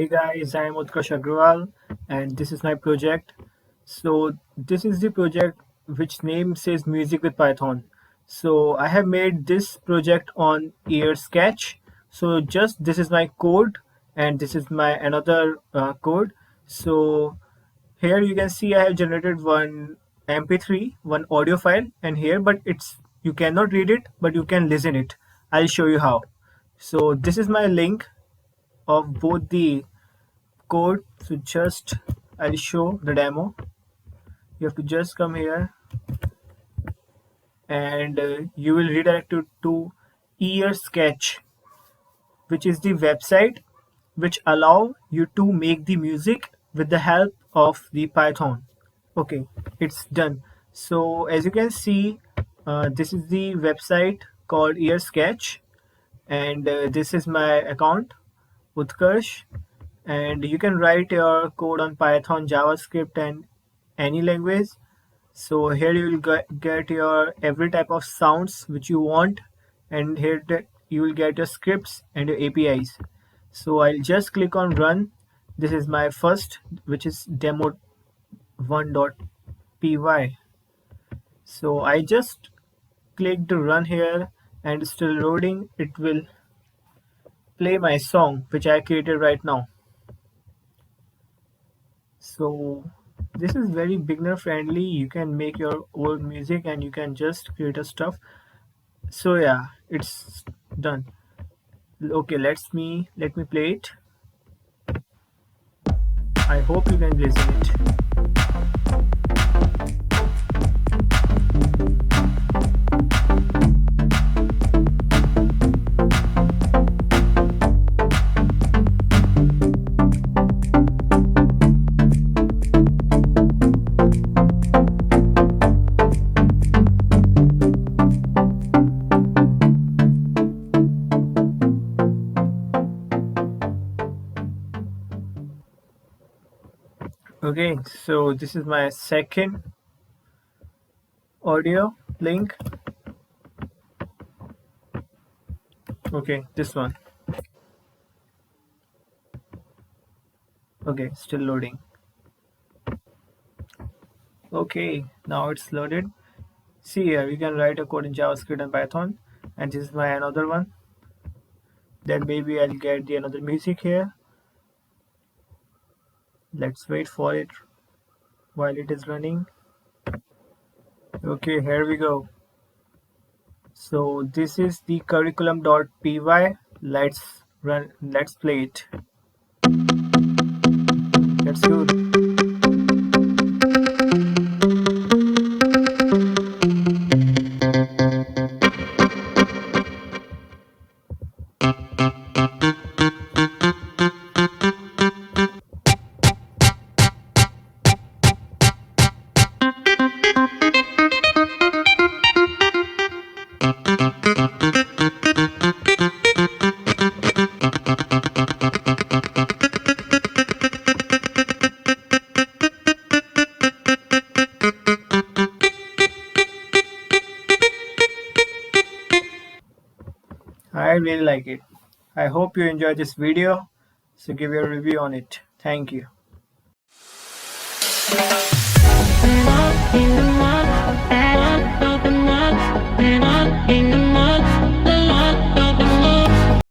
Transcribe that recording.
Hey guys, I am Utkarsh and this is my project. So this is the project which name says Music with Python. So I have made this project on Earsketch. So just this is my code and this is my another code. So here you can see I have generated one MP3, one audio file and here but you cannot read it but you can listen it. I'll show you how. So this is my link of both the code. So just I'll show the demo. You have to just come here and you will redirect it to Earsketch, which is the website which allow you to make the music with the help of the Python. Okay, it's done. So as you can see, this is the website called Earsketch, and this is my account, Utkarsh, and you can write your code on Python, JavaScript, and any language. So here you will get your every type of sounds which you want, and here you will get your scripts and your APIs. So I'll just click on run. This is my first, which is demo1.py. So I just clicked run here and still loading. It will play my song which I created right now. So this is very beginner friendly. You can make your own music and you can just create a stuff. So yeah, it's done. Okay, let me play it. I hope you can listen it. Okay, so this is my second audio link. Okay, this one. Okay, still loading. Okay, now it's loaded. See here, you can write a code in JavaScript and Python, and this is my another one. Then maybe I'll get the another music here. Let's wait for it while it is running. Okay, here we go. So this is the curriculum.py. Let's play it. That's good. I really like it. I hope you enjoyed this video. So give your review on it. Thank you.